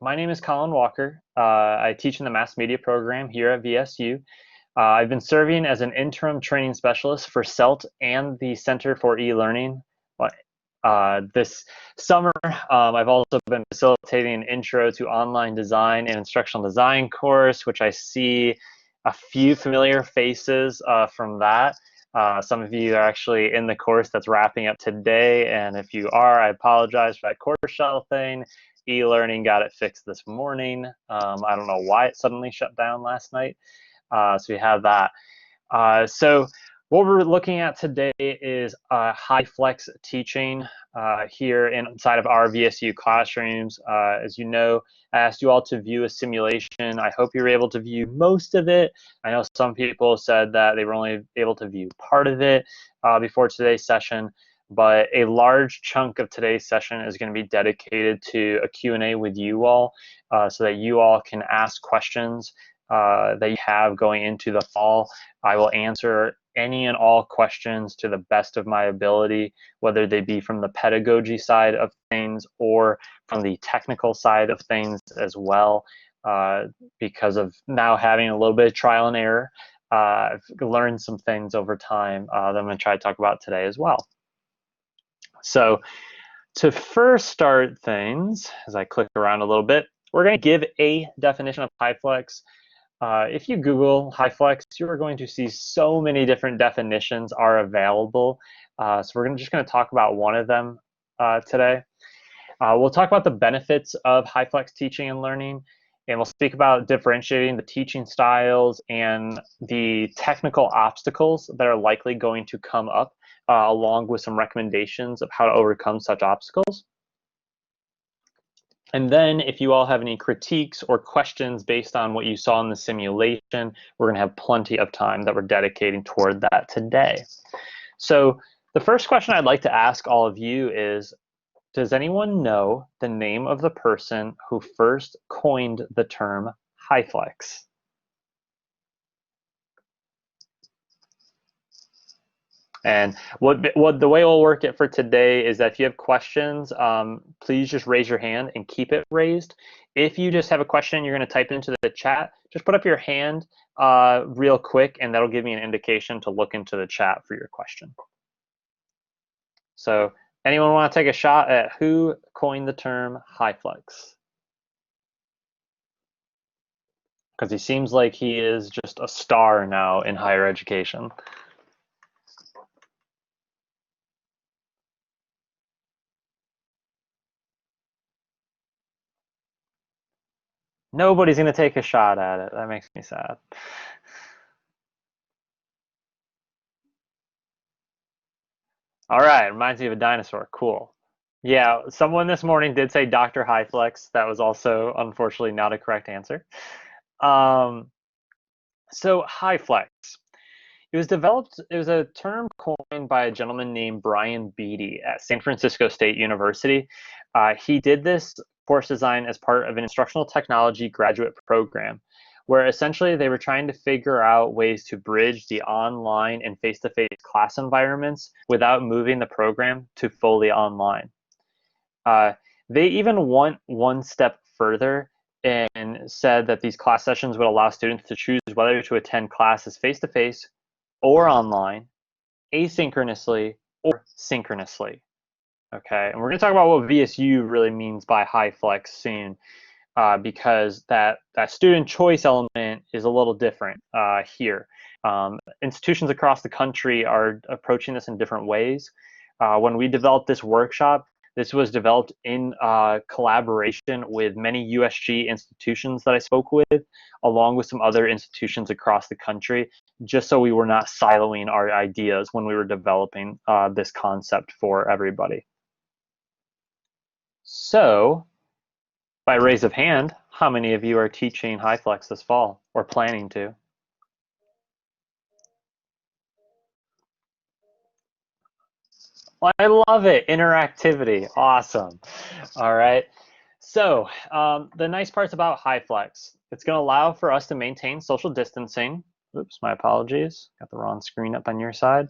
My name is Colin Walker. I teach in the mass media program here at VSU. I've been serving as an interim training specialist for CELT and the Center for eLearning. This summer, I've also been facilitating an intro to online design and instructional design course, which I see a few familiar faces from that. Some of you are actually in the course that's wrapping up today, and if you are, I apologize for that course shuttle thing. eLearning got it fixed this morning. I don't know why it suddenly shut down last night. So we have that. So what we're looking at today is HyFlex teaching here inside of our VSU classrooms. As you know, I asked you all to view a simulation. I hope you were able to view most of it. I know some people said that they were only able to view part of it before today's session, but a large chunk of today's session is going to be dedicated to a Q&A with you all so that you all can ask questions that you have going into the fall. I will answer any and all questions to the best of my ability, whether they be from the pedagogy side of things or from the technical side of things as well. Because of now having a little bit of trial and error, I've learned some things over time that I'm going to try to talk about today as well. So to first start things, as I click around a little bit, we're going to give a definition of HyFlex. If you Google HyFlex, you are going to see so many different definitions are available. So we're just going to talk about one of them today. We'll talk about the benefits of HyFlex teaching and learning, and we'll speak about differentiating the teaching styles and the technical obstacles that are likely going to come up, along with some recommendations of how to overcome such obstacles. And then if you all have any critiques or questions based on what you saw in the simulation, we're going to have plenty of time that we're dedicating toward that today. So the first question I'd like to ask all of you is, does anyone know the name of the person who first coined the term HyFlex? And what the way we'll work it for today is that if you have questions, please just raise your hand and keep it raised. If you just have a question, you're going to type it into the chat. Just put up your hand real quick, and that'll give me an indication to look into the chat for your question. So anyone want to take a shot at who coined the term HyFlex? Because he seems like he is just a star now in higher education. Nobody's going to take a shot at it. That makes me sad. All right, reminds me of a dinosaur. Cool. Yeah, someone this morning did say Dr. HyFlex. That was also, unfortunately, not a correct answer. So HyFlex. It was developed, it was a term coined by a gentleman named Brian Beatty at San Francisco State University. He did this course design as part of an instructional technology graduate program, where essentially they were trying to figure out ways to bridge the online and face-to-face class environments without moving the program to fully online. They even went one step further and said that these class sessions would allow students to choose whether to attend classes face-to-face or online, asynchronously or synchronously. Okay, and we're going to talk about what VSU really means by HyFlex soon, because that student choice element is a little different here. Institutions across the country are approaching this in different ways. When we developed this workshop, this was developed in collaboration with many USG institutions that I spoke with, along with some other institutions across the country, just so we were not siloing our ideas when we were developing this concept for everybody. So, by raise of hand, how many of you are teaching HyFlex this fall or planning to? Well, I love it. Interactivity. Awesome. All right. So the nice parts about HyFlex, it's going to allow for us to maintain social distancing. Oops, my apologies. Got the wrong screen up on your side.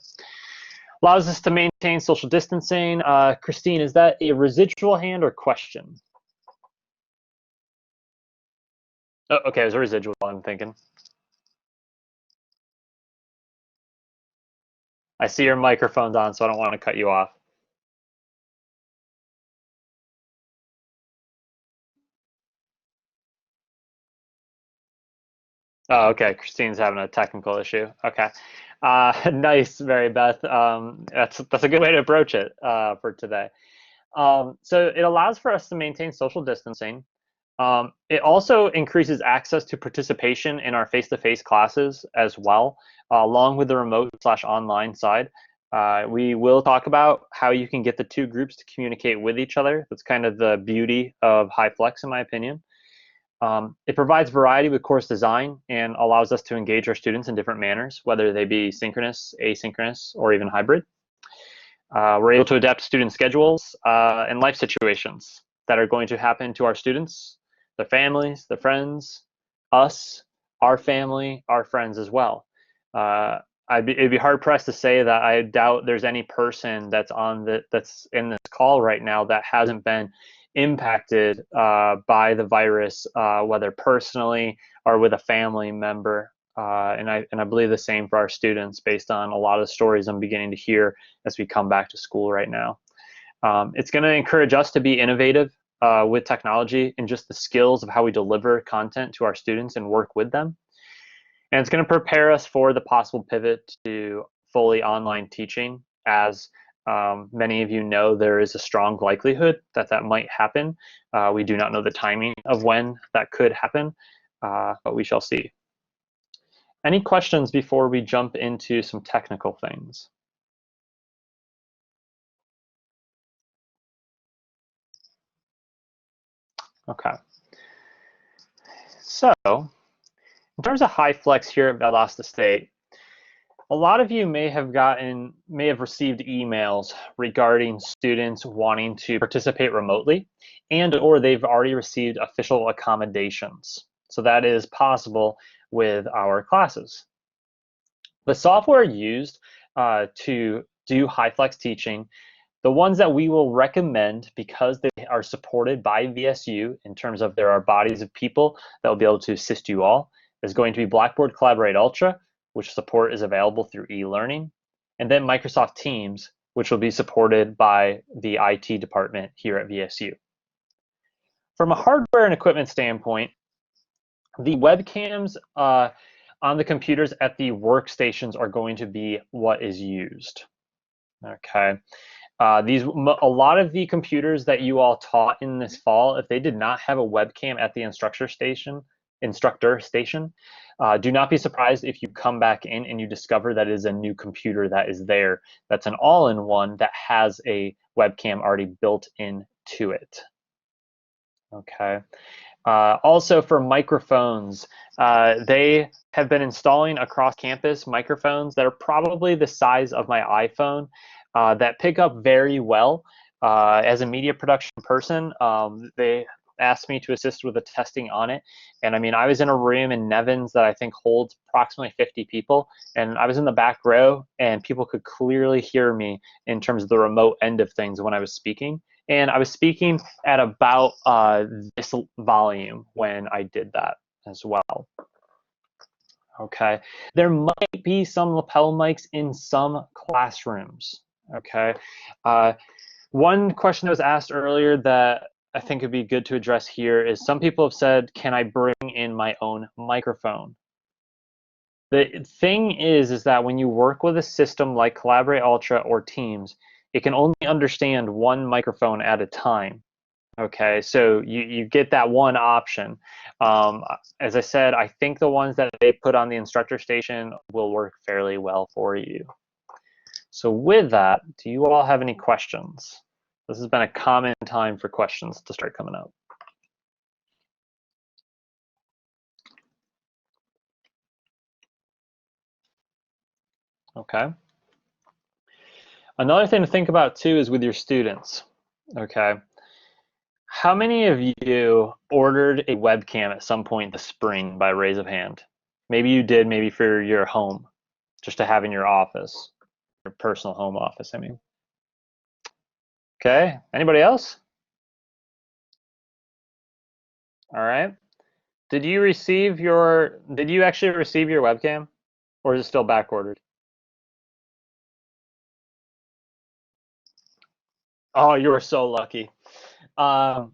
Allows us to maintain social distancing. Christine, is that a residual hand or question? Oh, okay, it was a residual, I'm thinking. I see your microphone's on, so I don't want to cut you off. Oh, okay. Christine's having a technical issue. Okay. Nice, Mary Beth. That's a good way to approach it for today. So it allows for us to maintain social distancing. It also increases access to participation in our face-to-face classes as well, along with the remote/online side. We will talk about how you can get the two groups to communicate with each other. That's kind of the beauty of HyFlex, in my opinion. It provides variety with course design and allows us to engage our students in different manners, whether they be synchronous, asynchronous, or even hybrid. We're able to adapt student schedules and life situations that are going to happen to our students, their families, their friends, us, our family, our friends as well. Uh, it'd be hard pressed to say that I doubt there's any person that's in this call right now that hasn't been impacted by the virus, whether personally or with a family member. And I believe the same for our students based on a lot of the stories I'm beginning to hear as we come back to school right now. It's going to encourage us to be innovative with technology and just the skills of how we deliver content to our students and work with them. And it's going to prepare us for the possible pivot to fully online teaching. As many of you know, there is a strong likelihood that that might happen. We do not know the timing of when that could happen, but we shall see. Any questions before we jump into some technical things? Okay. So, in terms of HyFlex here at Valdosta State, a lot of you may have received emails regarding students wanting to participate remotely and or they've already received official accommodations. So that is possible with our classes. The software used to do HyFlex teaching, the ones that we will recommend because they are supported by VSU in terms of there are bodies of people that will be able to assist you all, is going to be Blackboard Collaborate Ultra, which support is available through eLearning, and then Microsoft Teams, which will be supported by the IT department here at VSU. From a hardware and equipment standpoint, the webcams on the computers at the workstations are going to be what is used. Okay. A lot of the computers that you all taught in this fall, if they did not have a webcam at the instructor station, do not be surprised if you come back in and you discover that it is a new computer that is there. That's an all-in-one that has a webcam already built into it. Okay. Also for microphones, they have been installing across campus microphones that are probably the size of my iPhone that pick up very well. As a media production person, they asked me to assist with the testing on it. And I mean, I was in a room in Nevins that I think holds approximately 50 people. And I was in the back row and people could clearly hear me in terms of the remote end of things when I was speaking. And I was speaking at about this volume when I did that as well. Okay, there might be some lapel mics in some classrooms. Okay, one question that was asked earlier that I think would be good to address here is some people have said, can I bring in my own microphone? The thing is that when you work with a system like Collaborate Ultra or Teams, it can only understand one microphone at a time. Okay, so you get that one option. As I said, I think the ones that they put on the instructor station will work fairly well for you. So with that, do you all have any questions? This has been a common time for questions to start coming up. Okay. Another thing to think about too is with your students. Okay. How many of you ordered a webcam at some point this spring by raise of hand? Maybe you did, maybe for your home, just to have in your office, your personal home office, I mean. Okay, anybody else? All right. Did you actually receive your webcam, or is it still back ordered? Oh, you are so lucky. Um,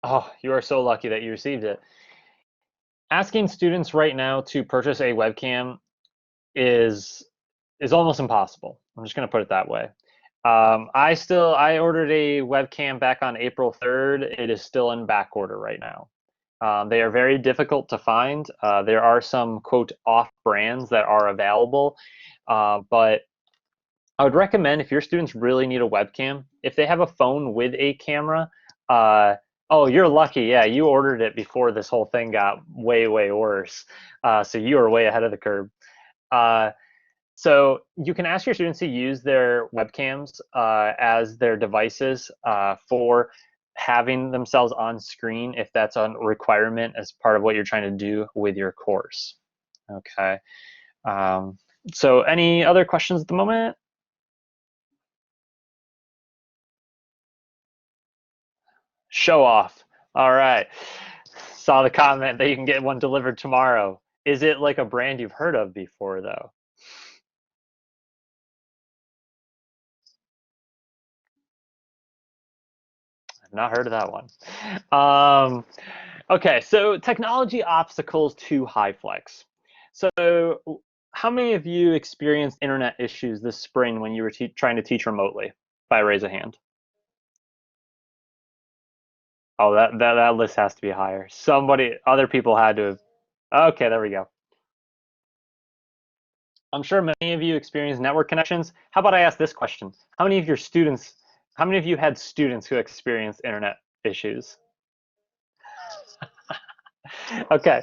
oh, you are so lucky that you received it. Asking students right now to purchase a webcam is almost impossible. I'm just going to put it that way. I ordered a webcam back on April 3rd. It is still in back order right now. They are very difficult to find. There are some quote off brands that are available, but I would recommend if your students really need a webcam, if they have a phone with a camera, oh, you're lucky. Yeah, you ordered it before this whole thing got way, way worse. So you are way ahead of the curve. Uh, so you can ask your students to use their webcams as their devices for having themselves on screen if that's a requirement as part of what you're trying to do with your course. Okay. Um, so any other questions at the moment? Show off. All right. Saw the comment that you can get one delivered tomorrow. Is it like a brand you've heard of before, though? I've not heard of that one. Um, okay, so technology obstacles to HyFlex. So, how many of you experienced internet issues this spring when you were trying to teach remotely? By raise of hand. Oh, that list has to be higher. Other people had to have. Okay, there we go. I'm sure many of you experienced network connections. How about I ask this question? How many of you had students who experienced internet issues? Okay.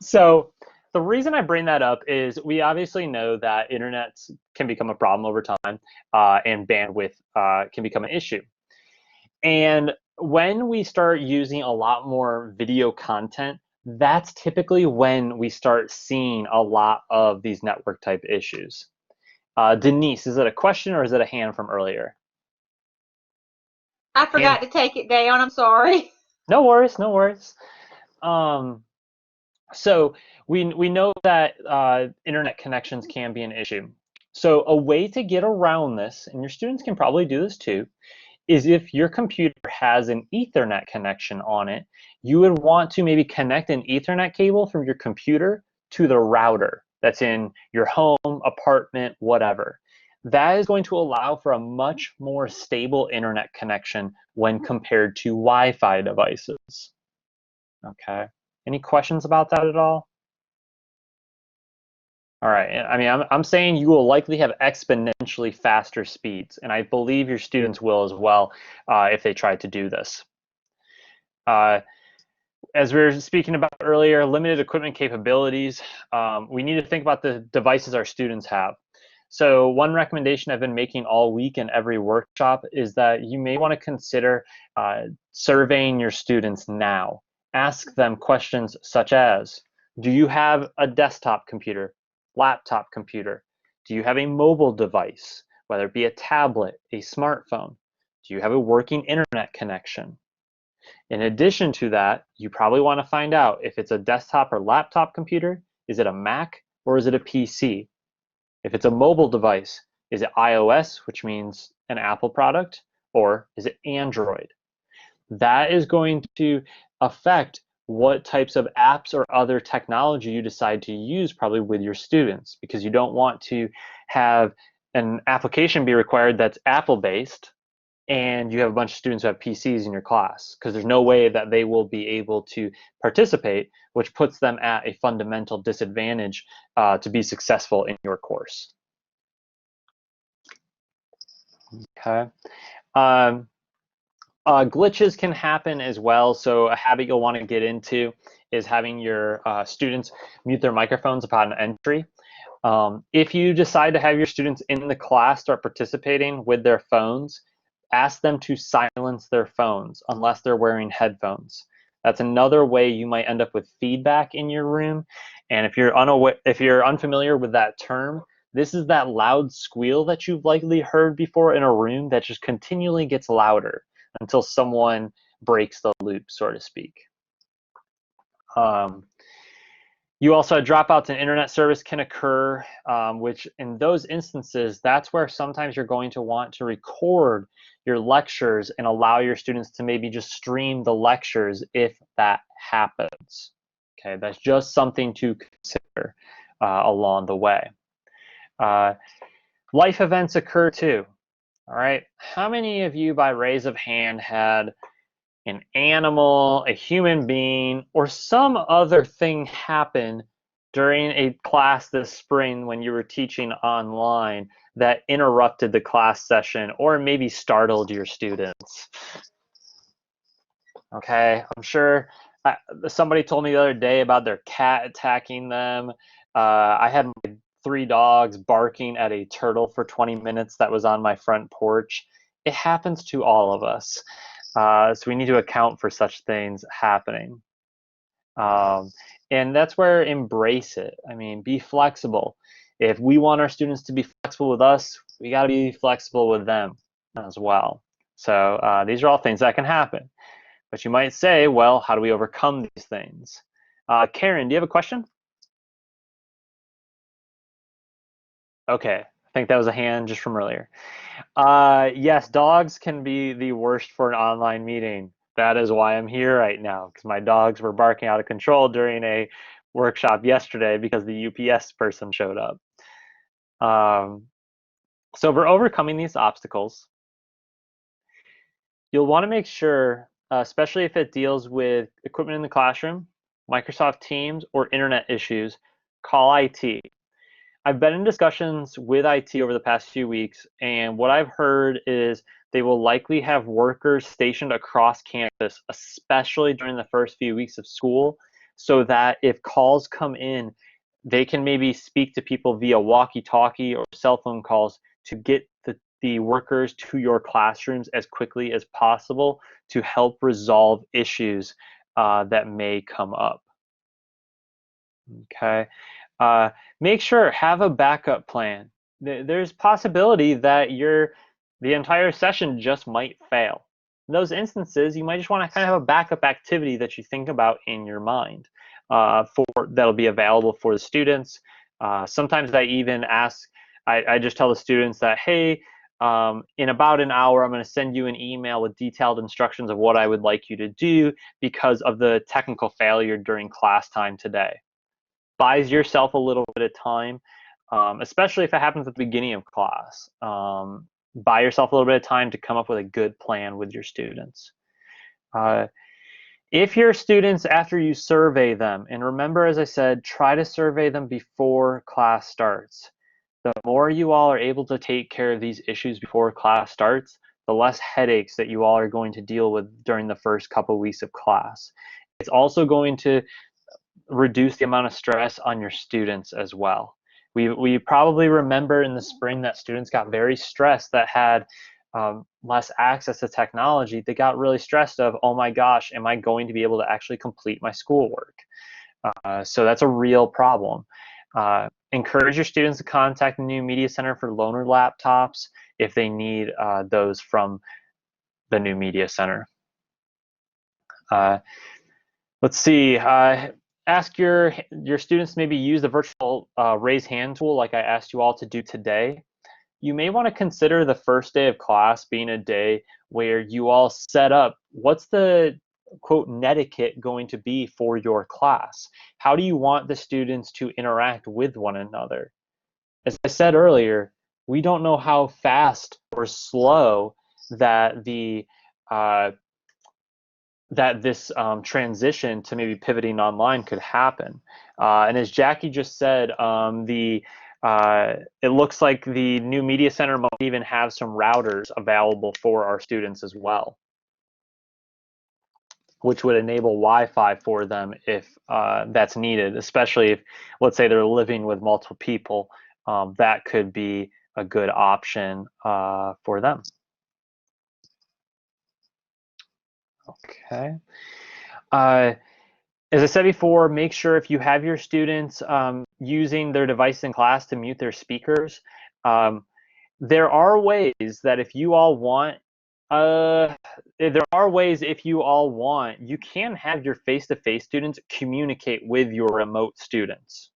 So the reason I bring that up is we obviously know that internet can become a problem over time, and bandwidth can become an issue. And when we start using a lot more video content, that's typically when we start seeing a lot of these network type issues. Denise, is it a question or is it a hand from earlier? I Hand. forgot to take it down. I'm sorry. No worries, no worries. Um, so we know that internet connections can be an issue. So a way to get around this, and your students can probably do this too, is if your computer has an Ethernet connection on it, you would want to maybe connect an Ethernet cable from your computer to the router that's in your home, apartment, whatever. That is going to allow for a much more stable internet connection when compared to Wi-Fi devices. Okay. Any questions about that at all? All right. I mean, I'm saying you will likely have exponentially faster speeds, and I believe your students will as well if they try to do this. Uh, as we were speaking about earlier, limited equipment capabilities. We need to think about the devices our students have. So one recommendation I've been making all week in every workshop is that you may want to consider surveying your students now. Ask them questions such as, do you have a desktop computer, laptop computer? Do you have a mobile device, whether it be a tablet, a smartphone? Do you have a working internet connection? In addition to that, you probably want to find out if it's a desktop or laptop computer, is it a Mac or is it a PC? If it's a mobile device, is it iOS, which means an Apple product, or is it Android? That is going to affect what types of apps or other technology you decide to use probably with your students, because you don't want to have an application be required that's Apple based and you have a bunch of students who have PCs in your class, because there's no way that they will be able to participate, which puts them at a fundamental disadvantage to be successful in your course. Okay. Um, glitches can happen as well. So a habit you'll want to get into is having your students mute their microphones upon entry. If you decide to have your students in the class start participating with their phones, ask them to silence their phones unless they're wearing headphones. That's another way you might end up with feedback in your room. And if you're unfamiliar with that term, this is that loud squeal that you've likely heard before in a room that just continually gets louder until someone breaks the loop, so to speak. You also had dropouts and internet service can occur, which in those instances, that's where sometimes you're going to want to record your lectures and allow your students to maybe just stream the lectures if that happens. Okay, that's just something to consider along the way. Life events occur too. All right, how many of you by raise of hand had an animal, a human being, or some other thing happen during a class this spring when you were teaching online that interrupted the class session or maybe startled your students? Okay, I'm sure somebody told me the other day about their cat attacking them. I had my 3 dogs barking at a turtle for 20 minutes that was on my front porch. It happens to all of us. So we need to account for such things happening. And that's where embrace it. I mean, be flexible. If we want our students to be flexible with us, we got to be flexible with them as well. So these are all things that can happen. But you might say, well, how do we overcome these things? Karen, do you have a question? Okay, I think that was a hand just from earlier. Yes, dogs can be the worst for an online meeting. That is why I'm here right now, because my dogs were barking out of control during a workshop yesterday because the UPS person showed up. So for overcoming these obstacles, you'll want to make sure, especially if it deals with equipment in the classroom, Microsoft Teams, or internet issues, call IT. I've been in discussions with IT over the past few weeks, and what I've heard is they will likely have workers stationed across campus, especially during the first few weeks of school, so that if calls come in, they can maybe speak to people via walkie-talkie or cell phone calls to get the workers to your classrooms as quickly as possible to help resolve issues that may come up. Okay. Make sure have a backup plan. There's possibility that the entire session just might fail. In those instances, you might just want to kind of have a backup activity that you think about in your mind that'll be available for the students. Sometimes I even ask, I just tell the students that, hey, in about an hour, I'm going to send you an email with detailed instructions of what I would like you to do because of the technical failure during class time today. Buys yourself a little bit of time, especially if it happens at the beginning of class. Buy yourself a little bit of time to come up with a good plan with your students. If your students, after you survey them, and remember, as I said, try to survey them before class starts. The more you all are able to take care of these issues before class starts, the less headaches that you all are going to deal with during the first couple of weeks of class. It's also going to reduce the amount of stress on your students as well. We probably remember in the spring that students got very stressed that had less access to technology. They got really stressed of, oh my gosh, am I going to be able to actually complete my schoolwork? So that's a real problem. Encourage your students to contact the New Media Center for loaner laptops if they need those from the New Media Center. Let's see. Ask your students to maybe use the virtual raise hand tool like I asked you all to do today. You may want to consider the first day of class being a day where you all set up what's the quote netiquette going to be for your class. How do you want the students to interact with one another? As I said earlier, we don't know how fast or slow that this transition to maybe pivoting online could happen. And as Jackie just said, it looks like the New Media Center might even have some routers available for our students as well, which would enable Wi-Fi for them if that's needed, especially if, let's say, they're living with multiple people. That could be a good option for them. Okay. As I said before, make sure if you have your students using their device in class to mute their speakers. There are ways that if you all want There are ways, if you all want, you can have your face-to-face students communicate with your remote students.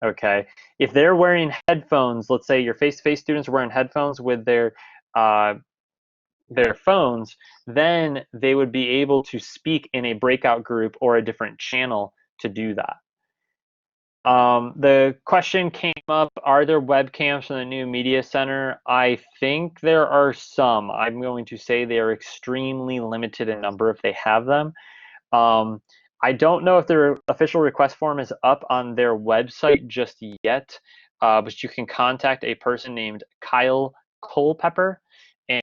Okay, if they're wearing headphones, let's say your face-to-face students are wearing headphones with their phones, then they would be able to speak in a breakout group or a different channel to do that. The question came up, are there webcams in the new media center? I think there are some. I'm going to say they are extremely limited in number if they have them. Um, I don't know if their official request form is up on their website just yet, but you can contact a person named Kyle Culpepper,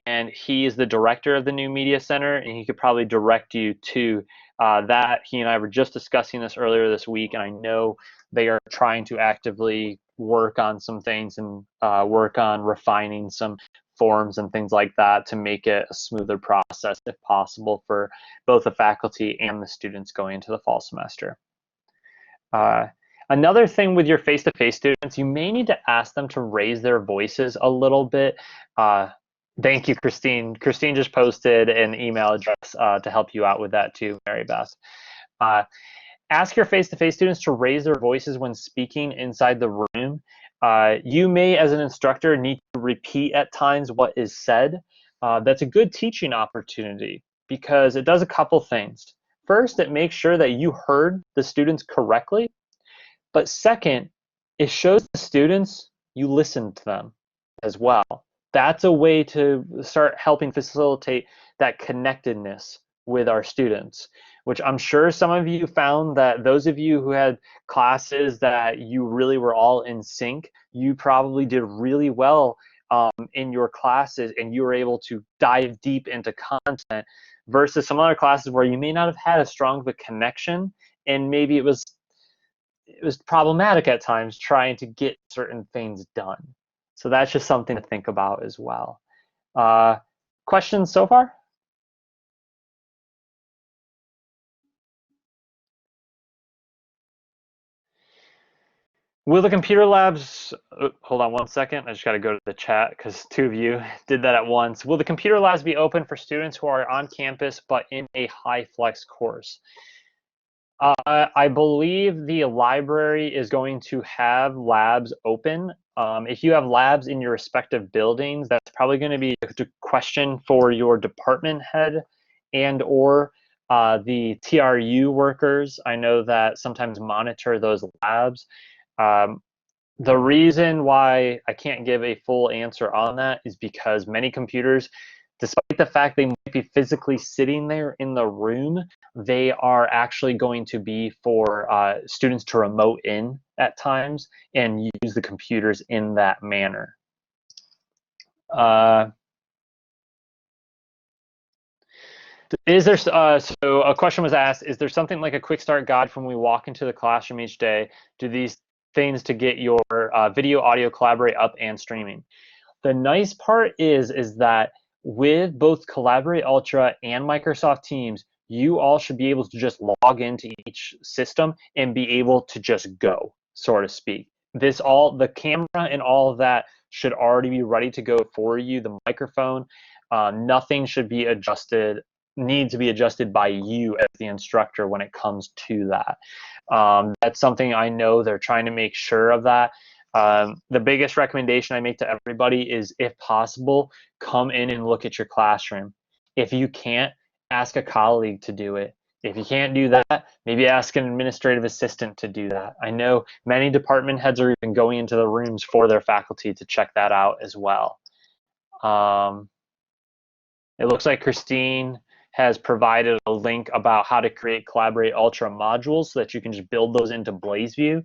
and he is the director of the new media center, and he could probably direct you to that. He and I were just discussing this earlier this week, and I know they are trying to actively work on some things and work on refining some forms and things like that to make it a smoother process if possible for both the faculty and the students going into the fall semester. Another thing with your face-to-face students, you may need to ask them to raise their voices a little bit. Thank you, Christine. Christine just posted an email address to help you out with that too, Mary Beth. Ask your face-to-face students to raise their voices when speaking inside the room. You may, as an instructor, need to repeat at times what is said. That's a good teaching opportunity because it does a couple things. First, it makes sure that you heard the students correctly. But second, it shows the students you listened to them as well. That's a way to start helping facilitate that connectedness with our students, which I'm sure some of you found that those of you who had classes that you really were all in sync, you probably did really well in your classes and you were able to dive deep into content versus some other classes where you may not have had as strong of a connection and maybe it was problematic at times trying to get certain things done. So that's just something to think about as well. Questions so far? Will the computer labs, hold on one second, I just got to go to the chat because two of you did that at once. Will the computer labs be open for students who are on campus but in a HyFlex course? I believe the library is going to have labs open. If you have labs in your respective buildings, that's probably going to be a question for your department head and or the TRU workers. I know that sometimes monitor those labs. The reason why I can't give a full answer on that is because many computers, despite the fact they might be physically sitting there in the room, they are actually going to be for students to remote in at times and use the computers in that manner. Is there, so a question was asked, is there something like a quick start guide from when we walk into the classroom each day? Do these things to get your video, audio, collaborate up and streaming? The nice part is that with both Collaborate Ultra and Microsoft Teams, you all should be able to just log into each system and be able to just go, so to speak. The camera and all of that should already be ready to go for you. The microphone, nothing should be adjusted, need to be adjusted by you as the instructor when it comes to that. That's something I know they're trying to make sure of that. The biggest recommendation I make to everybody is, if possible, come in and look at your classroom. If you can't, ask a colleague to do it. If you can't do that, maybe ask an administrative assistant to do that. I know many department heads are even going into the rooms for their faculty to check that out as well. It looks like Christine has provided a link about how to create Collaborate Ultra modules so that you can just build those into BlazeView.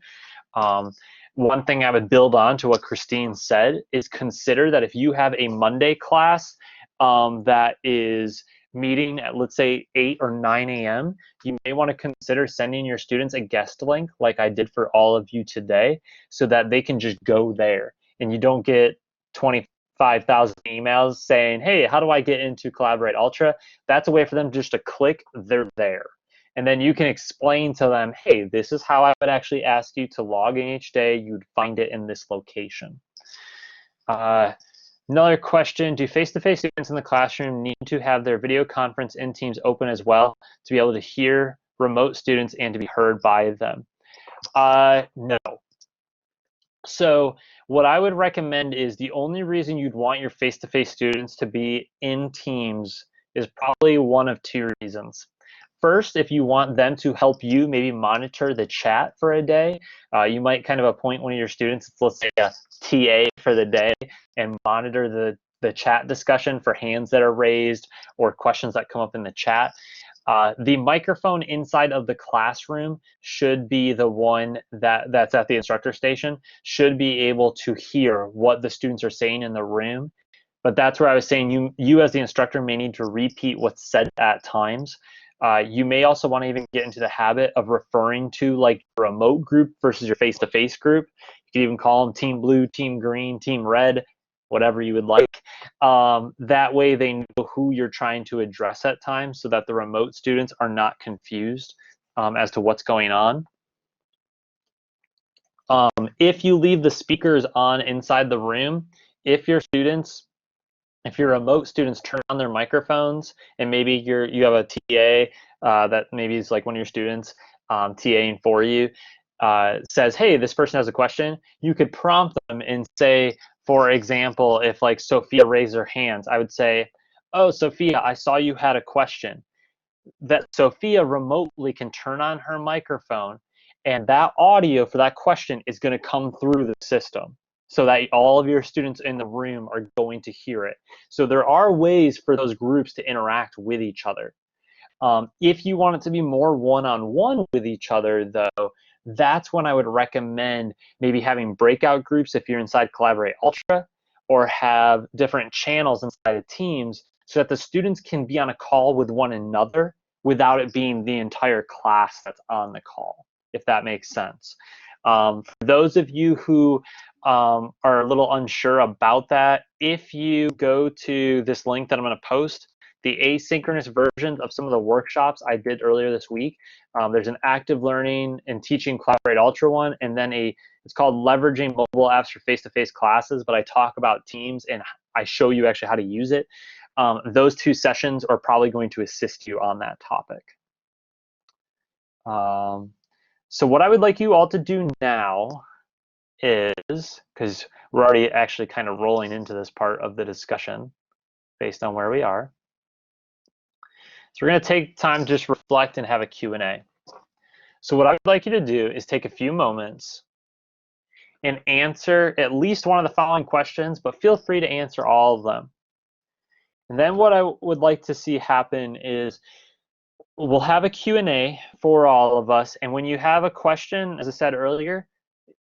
One thing I would build on to what Christine said is consider that if you have a Monday class that is meeting at, let's say, 8 or 9 a.m., you may want to consider sending your students a guest link like I did for all of you today so that they can just go there and you don't get 25,000 emails saying, hey, how do I get into Collaborate Ultra? That's a way for them just to click, they're there. And then you can explain to them, hey, this is how I would actually ask you to log in each day. You'd find it in this location. Another question, do face-to-face students in the classroom need to have their video conference in Teams open as well to be able to hear remote students and to be heard by them? No. So what I would recommend is the only reason you'd want your face-to-face students to be in Teams is probably one of two reasons. First, if you want them to help you maybe monitor the chat for a day, you might kind of appoint one of your students, let's say a TA for the day, and monitor the chat discussion for hands that are raised or questions that come up in the chat. The microphone inside of the classroom should be the one that's at the instructor station, should be able to hear what the students are saying in the room. But that's where I was saying you as the instructor may need to repeat what's said at times. You may also want to even get into the habit of referring to like your remote group versus your face-to-face group. You can even call them team blue, team green, team red, whatever you would like. That way they know who you're trying to address at times so that the remote students are not confused as to what's going on. If you leave the speakers on inside the room, if your remote students turn on their microphones and maybe you have a TA that maybe is like one of your students TAing for you, says, hey, this person has a question, you could prompt them and say, for example, if like Sophia raised her hands, I would say, oh, Sophia, I saw you had a question. That Sophia remotely can turn on her microphone and that audio for that question is going to come through the system so that all of your students in the room are going to hear it. So there are ways for those groups to interact with each other. If you want it to be more one-on-one with each other, though, that's when I would recommend maybe having breakout groups if you're inside Collaborate Ultra, or have different channels inside of Teams so that the students can be on a call with one another without it being the entire class that's on the call, if that makes sense. For those of you who are a little unsure about that, if you go to this link that I'm going to post, the asynchronous versions of some of the workshops I did earlier this week. There's an active learning and teaching Collaborate Ultra one, and then it's called leveraging mobile apps for face-to-face classes, but I talk about Teams and I show you actually how to use it. Those two sessions are probably going to assist you on that topic. So what I would like you all to do now is, because we're already actually kind of rolling into this part of the discussion based on where we are. So we're going to take time to just reflect and have a Q&A. So what I would like you to do is take a few moments and answer at least one of the following questions, but feel free to answer all of them. And then what I would like to see happen is we'll have a Q&A for all of us. And when you have a question, as I said earlier,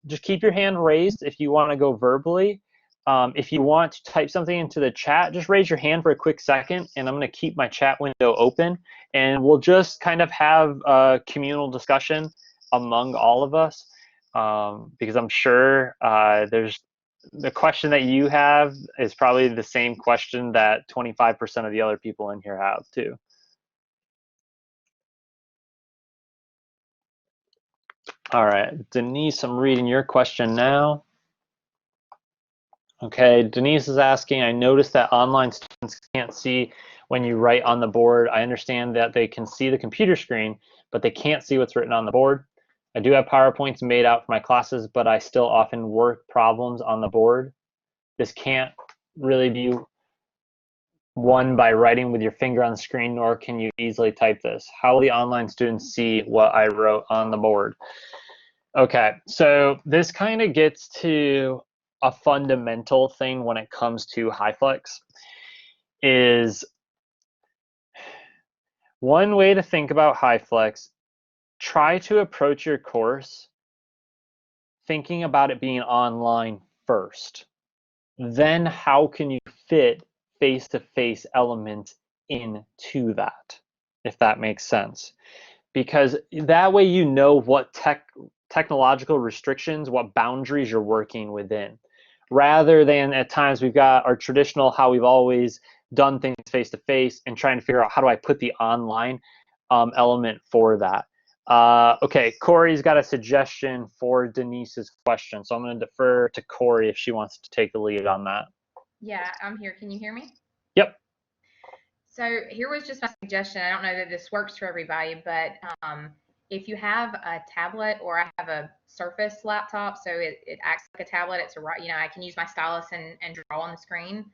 just keep your hand raised if you want to go verbally. If you want to type something into the chat, just raise your hand for a quick second, and I'm going to keep my chat window open, and we'll just kind of have a communal discussion among all of us, because I'm sure there's the question that you have is probably the same question that 25% of the other people in here have too. All right, Denise, I'm reading your question now. Okay, Denise is asking, I noticed that online students can't see when you write on the board. I understand that they can see the computer screen, but they can't see what's written on the board. I do have PowerPoints made out for my classes, but I still often work problems on the board. This can't really be won by writing with your finger on the screen, nor can you easily type this. How will the online students see what I wrote on the board? Okay, so this kind of gets to a fundamental thing when it comes to HyFlex. Is one way to think about HyFlex, try to approach your course thinking about it being online first. Then how can you fit face-to-face elements into that, if that makes sense? Because that way you know what technological restrictions, what boundaries you're working within. Rather than at times we've got our traditional, how we've always done things face-to-face and trying to figure out how do I put the online element for that. Okay, Corey's got a suggestion for Denise's question, so I'm going to defer to Corey if she wants to take the lead on that. Yeah, I'm here. Can you hear me? Yep. So here was just my suggestion. I don't know that this works for everybody, but if you have a tablet or I have a Surface laptop, so it acts like a tablet, it's a I can use my stylus and draw on the screen.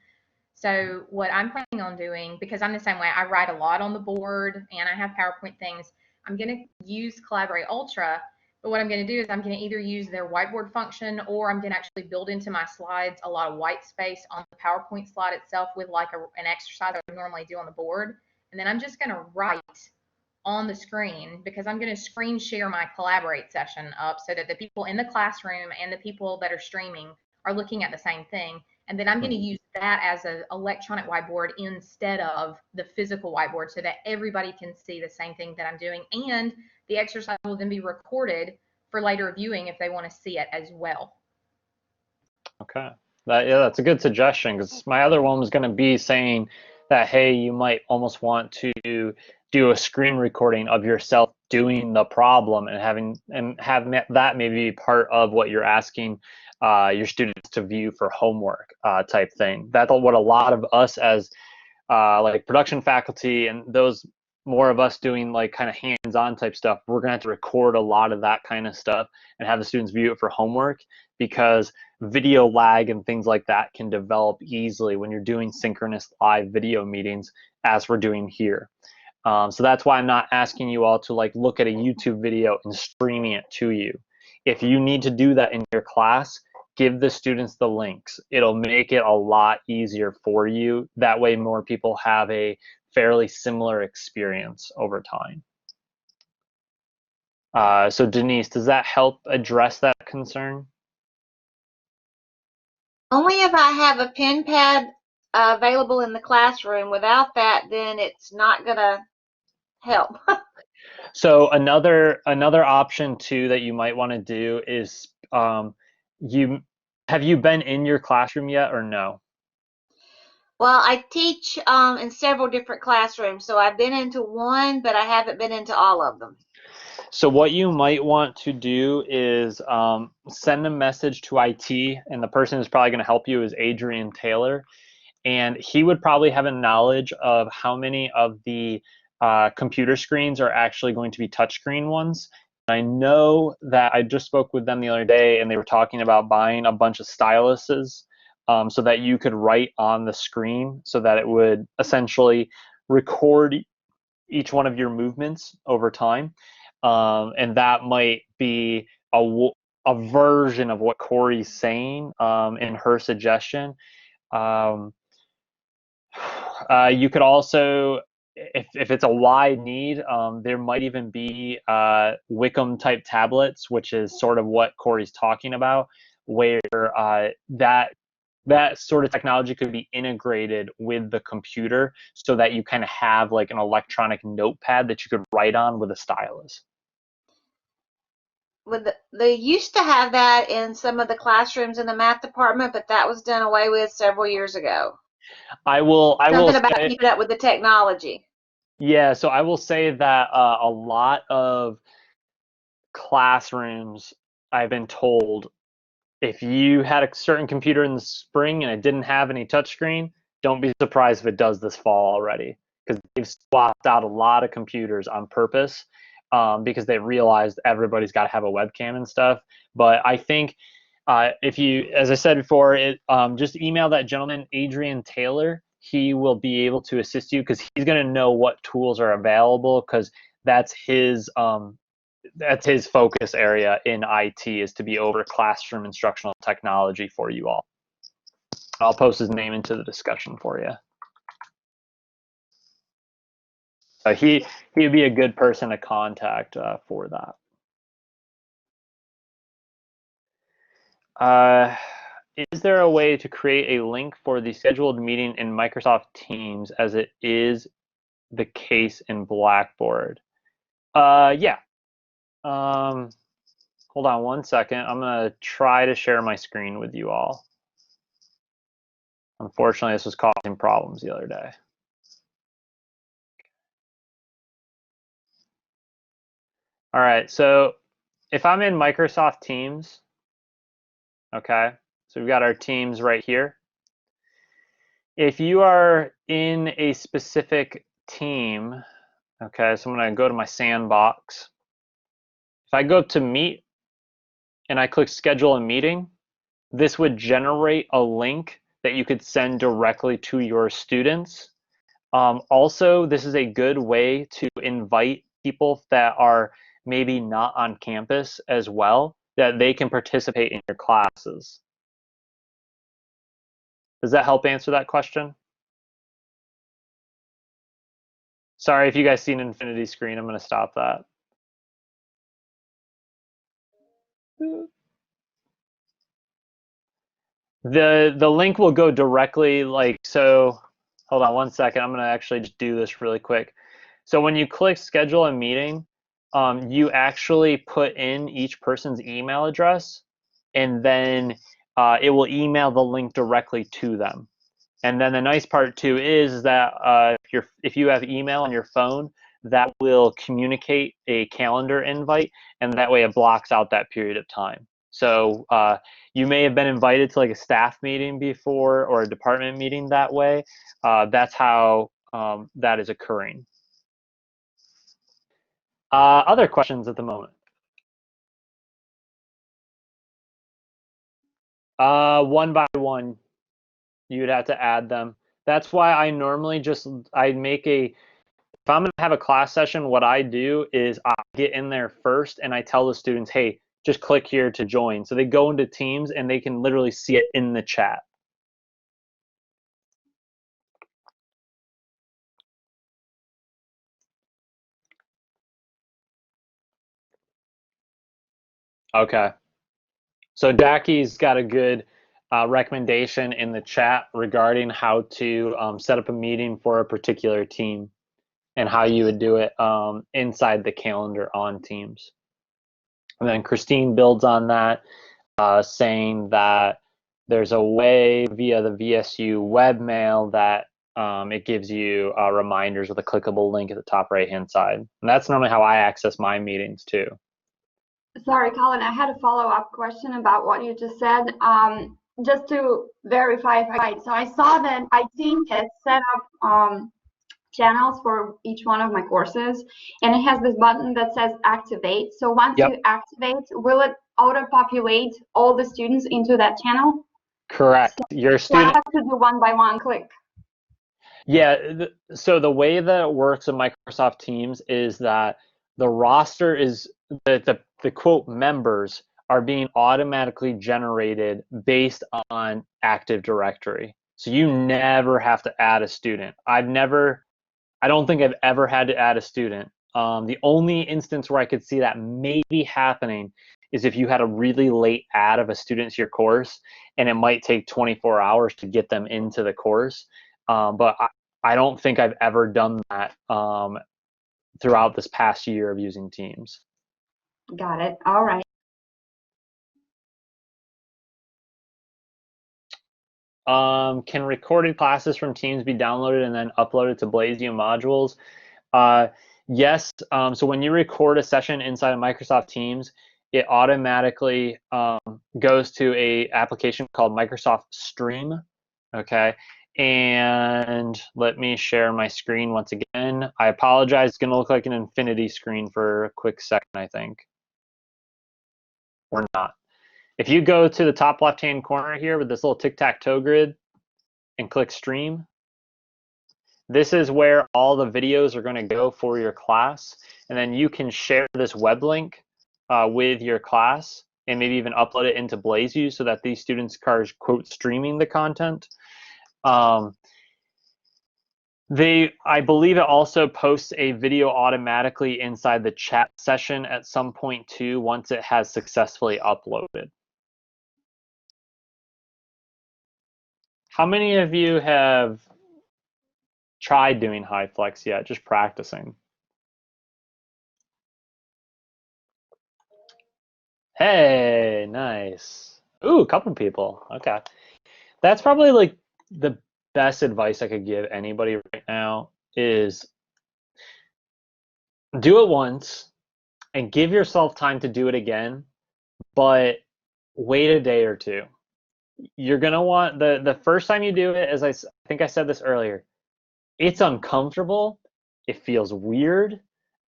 So what I'm planning on doing, because I'm the same way, I write a lot on the board and I have PowerPoint things, I'm going to use Collaborate Ultra. But what I'm going to do is I'm going to either use their whiteboard function or I'm going to actually build into my slides a lot of white space on the PowerPoint slide itself with like an exercise I would normally do on the board. And then I'm just going to write on the screen because I'm going to screen share my Collaborate session up so that the people in the classroom and the people that are streaming are looking at the same thing. And then I'm going to use that as an electronic whiteboard instead of the physical whiteboard so that everybody can see the same thing that I'm doing. And the exercise will then be recorded for later viewing if they want to see it as well. Okay. That's a good suggestion because my other one was going to be saying that, hey, you might almost want to do a screen recording of yourself doing the problem and have that maybe be part of what you're asking your students to view for homework type thing. That's what a lot of us as like production faculty and those more of us doing like kind of hands-on type stuff, we're going to have to record a lot of that kind of stuff and have the students view it for homework because video lag and things like that can develop easily when you're doing synchronous live video meetings as we're doing here. So that's why I'm not asking you all to like look at a YouTube video and streaming it to you. If you need to do that in your class, give the students the links. It'll make it a lot easier for you. That way more people have a fairly similar experience over time. So Denise, does that help address that concern? Only if I have a pen pad available in the classroom. Without that, then it's not going to help. So another option too that you might want to do is you have you been in your classroom yet or no? Well, I teach in several different classrooms, so I've been into one, but I haven't been into all of them. So what you might want to do is send a message to IT, and the person who's probably going to help you is Adrian Taylor, and he would probably have a knowledge of how many of the computer screens are actually going to be touchscreen ones. I know that I just spoke with them the other day, and they were talking about buying a bunch of styluses so that you could write on the screen, so that it would essentially record each one of your movements over time. And that might be a version of what Corey's saying in her suggestion. Um, you could also, if it's a wide need, there might even be Wickham type tablets, which is sort of what Corey's talking about, where that sort of technology could be integrated with the computer so that you kind of have like an electronic notepad that you could write on with a stylus. They used to have that in some of the classrooms in the math department, but that was done away with several years ago. I will Something about say, keeping up with the technology. yeah, so I will say that a lot of classrooms, I've been told, if you had a certain computer in the spring and it didn't have any touchscreen, don't be surprised if it does this fall already, because they've swapped out a lot of computers on purpose because they realized everybody's got to have a webcam and stuff. But I think if you, as I said before, just email that gentleman, Adrian Taylor. He will be able to assist you because he's going to know what tools are available because that's his focus area in IT is to be over classroom instructional technology for you all. I'll post his name into the discussion for you. He would be a good person to contact for that. Is there a way to create a link for the scheduled meeting in Microsoft Teams as it is the case in Blackboard? Yeah. Hold on one second. I'm going to try to share my screen with you all. Unfortunately, this was causing problems the other day. All right, so if I'm in Microsoft Teams, okay, so we've got our Teams right here. If you are in a specific team, okay, so I'm going to go to my sandbox. If I go to meet and I click schedule a meeting, this would generate a link that you could send directly to your students. Also, this is a good way to invite people that are maybe not on campus as well, that they can participate in your classes. Does that help answer that question? Sorry if you guys see an infinity screen, I'm going to stop that. The link will go directly like so. Hold on one second. I'm going to actually just do this really quick. So when you click schedule a meeting, you actually put in each person's email address, and then it will email the link directly to them. And then the nice part too is that if you have email on your phone, that will communicate a calendar invite, and that way it blocks out that period of time. So you may have been invited to like a staff meeting before or a department meeting that way. That's how that is occurring. Other questions at the moment? One by one, you would have to add them. That's why I normally I make if I'm going to have a class session, what I do is I get in there first and I tell the students, hey, just click here to join. So they go into Teams and they can literally see it in the chat. Okay. So Jackie's got a good recommendation in the chat regarding how to set up a meeting for a particular team and how you would do it inside the calendar on Teams. And then Christine builds on that, saying that there's a way via the VSU webmail that it gives you reminders with a clickable link at the top right-hand side. And that's normally how I access my meetings too. Sorry, Colin, I had a follow-up question about what you just said. Just to verify if I right. So I saw that IT has set up channels for each one of my courses, and it has this button that says activate. So once you activate, will it auto-populate all the students into that channel? Correct. Your student. So I have to do one by one click. Yeah. So the way that it works in Microsoft Teams is that the roster is the quote members are being automatically generated based on Active Directory. So you never have to add a student. I don't think I've ever had to add a student. The only instance where I could see that maybe happening is if you had a really late add of a student to your course, and it might take 24 hours to get them into the course. But I don't think I've ever done that throughout this past year of using Teams. Got it. All right. Can recorded classes from Teams be downloaded and then uploaded to VSU modules? Yes. So when you record a session inside of Microsoft Teams, it automatically goes to a application called Microsoft Stream. Okay. And let me share my screen once again. I apologize. It's going to look like an infinity screen for a quick second, I think. Or not. If you go to the top left-hand corner here with this little tic-tac-toe grid and click stream, this is where all the videos are going to go for your class. And then you can share this web link with your class and maybe even upload it into VSU so that these students are, quote, streaming the content. I believe it also posts a video automatically inside the chat session at some point too, once it has successfully uploaded. How many of you have tried doing HyFlex yet, just practicing? Hey, nice. Ooh, a couple people. Okay. That's probably like the best advice I could give anybody right now is do it once and give yourself time to do it again, but wait a day or two. you're gonna want the first time you do it, as I think I said this earlier, it's uncomfortable. It feels weird.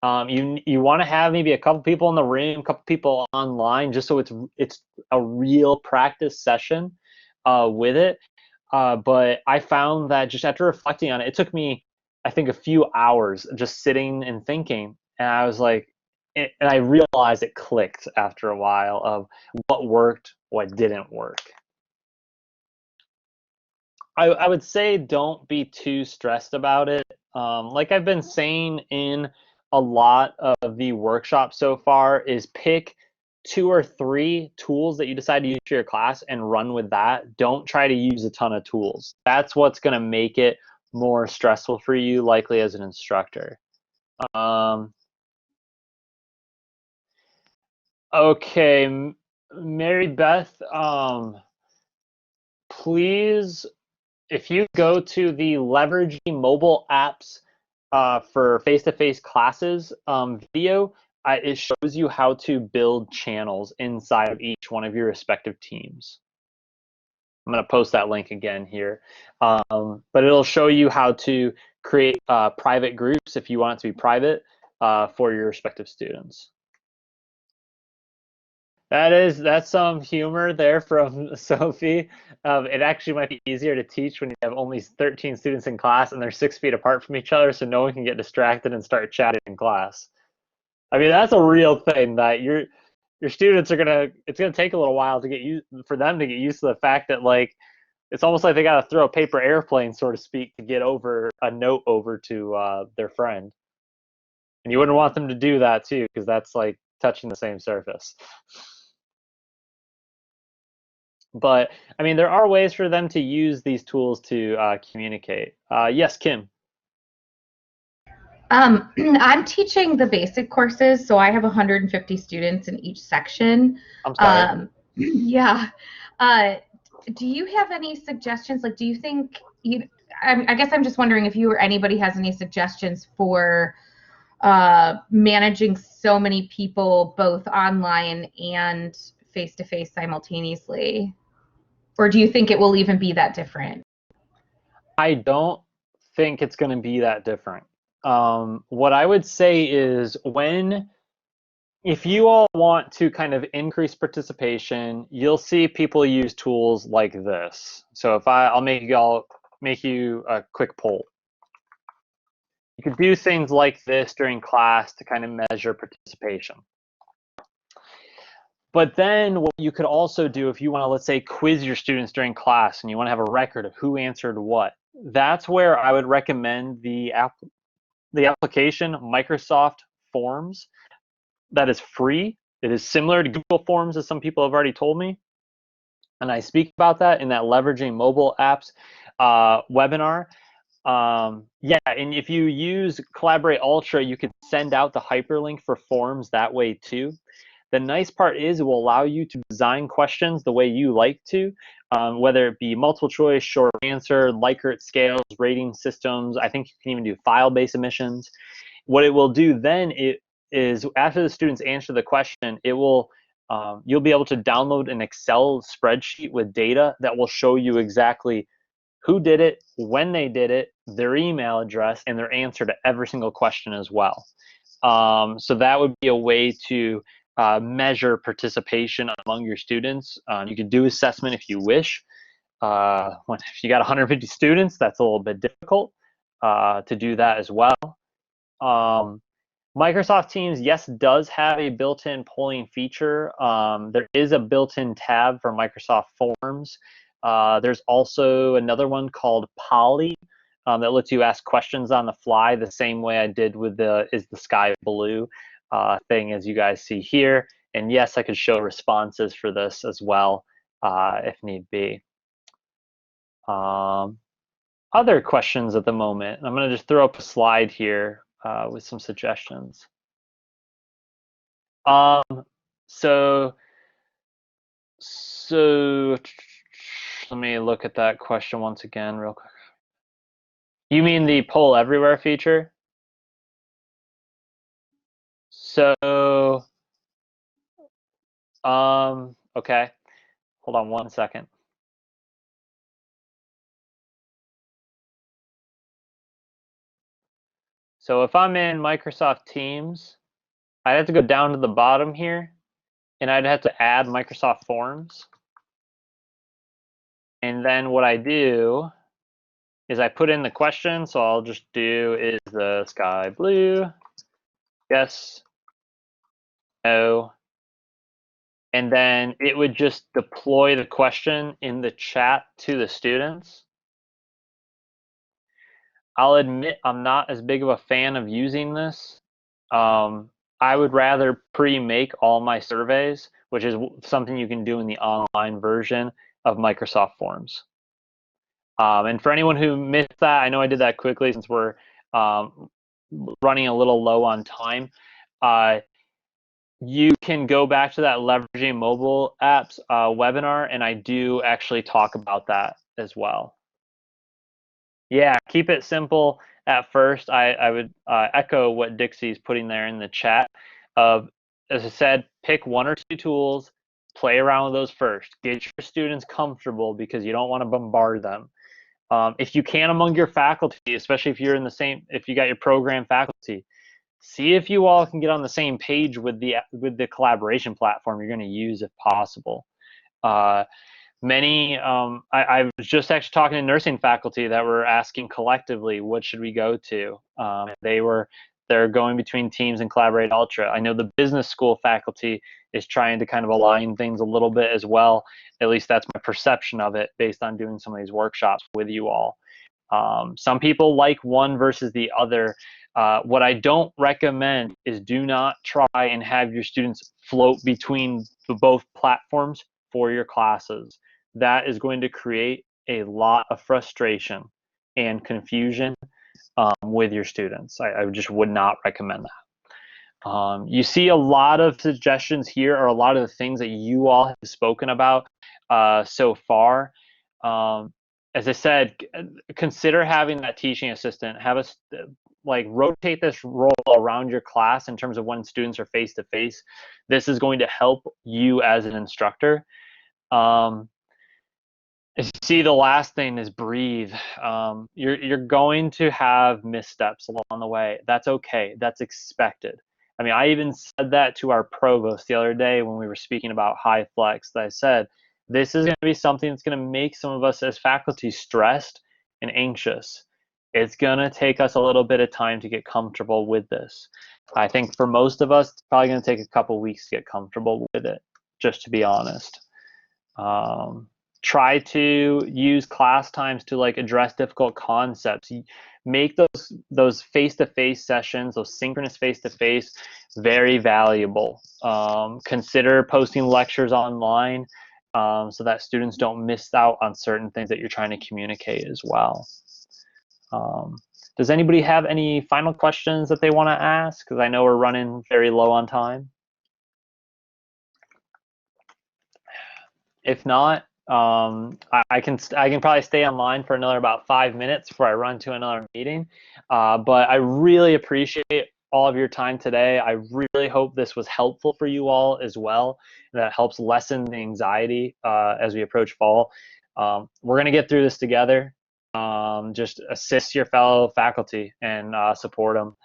You want to have maybe a couple people in the room, a couple people online, just so it's a real practice session with it. But I found that just after reflecting on it, it took me, I think, a few hours just sitting and thinking, and I was like, and I realized it clicked after a while of what worked, what didn't work. I would say don't be too stressed about it. Like I've been saying in a lot of the workshops so far, is pick 2 or 3 tools that you decide to use for your class and run with that. Don't try to use a ton of tools. That's what's going to make it more stressful for you, likely as an instructor. Okay, Mary Beth, please, if you go to the leveraging mobile apps for face-to-face classes video, it shows you how to build channels inside of each one of your respective teams. I'm going to post that link again here. But it'll show you how to create private groups if you want it to be private for your respective students. That's some humor there from Sophie. It actually might be easier to teach when you have only 13 students in class and they're 6 feet apart from each other, so no one can get distracted and start chatting in class. I mean, that's a real thing that your students are it's gonna take a little while to get used for them to get used to the fact that, like, it's almost like they got to throw a paper airplane, so to speak, to get over a note over to their friend. And you wouldn't want them to do that too, because that's like touching the same surface. But I mean, there are ways for them to use these tools to communicate. Yes, Kim. I'm teaching the basic courses, so I have 150 students in each section. I'm sorry. Yeah. Do you have any suggestions? Like, do you think I guess I'm just wondering if you or anybody has any suggestions for managing so many people both online and face-to-face simultaneously? Or do you think it will even be that different? I don't think it's going to be that different. What I would say is if you all want to kind of increase participation, you'll see people use tools like this. So if I'll make you a quick poll. You could do things like this during class to kind of measure participation. But then what you could also do if you want to, let's say, quiz your students during class and you want to have a record of who answered what, that's where I would recommend the application Microsoft Forms. That is free. It is similar to Google Forms, as some people have already told me. And I speak about that in that leveraging mobile apps webinar. Yeah, and if you use Collaborate Ultra, you can send out the hyperlink for forms that way too. The nice part is it will allow you to design questions the way you like to, whether it be multiple choice, short answer, Likert scales, rating systems. I think you can even do file-based submissions. What it will do then is after the students answer the question, it will you'll be able to download an Excel spreadsheet with data that will show you exactly who did it, when they did it, their email address, and their answer to every single question as well. So that would be a way to measure participation among your students. You can do assessment if you wish. If you got 150 students, that's a little bit difficult to do that as well. Microsoft Teams, yes, does have a built-in polling feature. There is a built-in tab for Microsoft Forms. There's also another one called Poly that lets you ask questions on the fly the same way I did with the Is the Sky Blue thing, as you guys see here. And yes, I could show responses for this as well if need be. Other questions at the moment. I'm going to just throw up a slide here with some suggestions. So let me look at that question once again real quick. You mean the poll everywhere feature? So, okay, hold on one second. So if I'm in Microsoft Teams, I'd have to go down to the bottom here, and I'd have to add Microsoft Forms. And then what I do is I put in the question. So I'll just do, is the sky blue? Yes, no. And then it would just deploy the question in the chat to the students. I'll admit I'm not as big of a fan of using this. I would rather pre-make all my surveys, which is something you can do in the online version of Microsoft Forms. And for anyone who missed that, I know I did that quickly since we're running a little low on time. You can go back to that leveraging mobile apps webinar, and I do actually talk about that as well. Yeah, keep it simple at first. I would echo what Dixie's putting there in the chat of, as I said, pick one or two tools, play around with those first. Get your students comfortable because you don't want to bombard them. If you can among your faculty, especially if you're in the same, if you got your program faculty, see if you all can get on the same page with the collaboration platform you're going to use if possible. I was just actually talking to nursing faculty that were asking collectively, what should we go to? They're going between Teams and Collaborate Ultra. I know the business school faculty is trying to kind of align things a little bit as well. At least that's my perception of it based on doing some of these workshops with you all. Some people like one versus the other. What I don't recommend is do not try and have your students float between both platforms for your classes. That is going to create a lot of frustration and confusion with your students. I just would not recommend that. You see a lot of suggestions here, or a lot of the things that you all have spoken about so far. As I said, consider having that teaching assistant. Have us rotate this role around your class in terms of when students are face to face. This is going to help you as an instructor. See, the last thing is breathe. You're going to have missteps along the way. That's okay. That's expected. I mean, I even said that to our provost the other day when we were speaking about HyFlex. That I said, this is going to be something that's going to make some of us as faculty stressed and anxious. It's going to take us a little bit of time to get comfortable with this. I think for most of us, it's probably going to take a couple weeks to get comfortable with it, just to be honest. Try to use class times to address difficult concepts. Make those face-to-face sessions, those synchronous face-to-face, very valuable. Consider posting lectures online so that students don't miss out on certain things that you're trying to communicate as well. Does anybody have any final questions that they want to ask? Because I know we're running very low on time. If not, I can probably stay online for another about 5 minutes before I run to another meeting. But I really appreciate all of your time today. I really hope this was helpful for you all as well. That helps lessen the anxiety as we approach fall. We're going to get through this together. Just assist your fellow faculty and support them.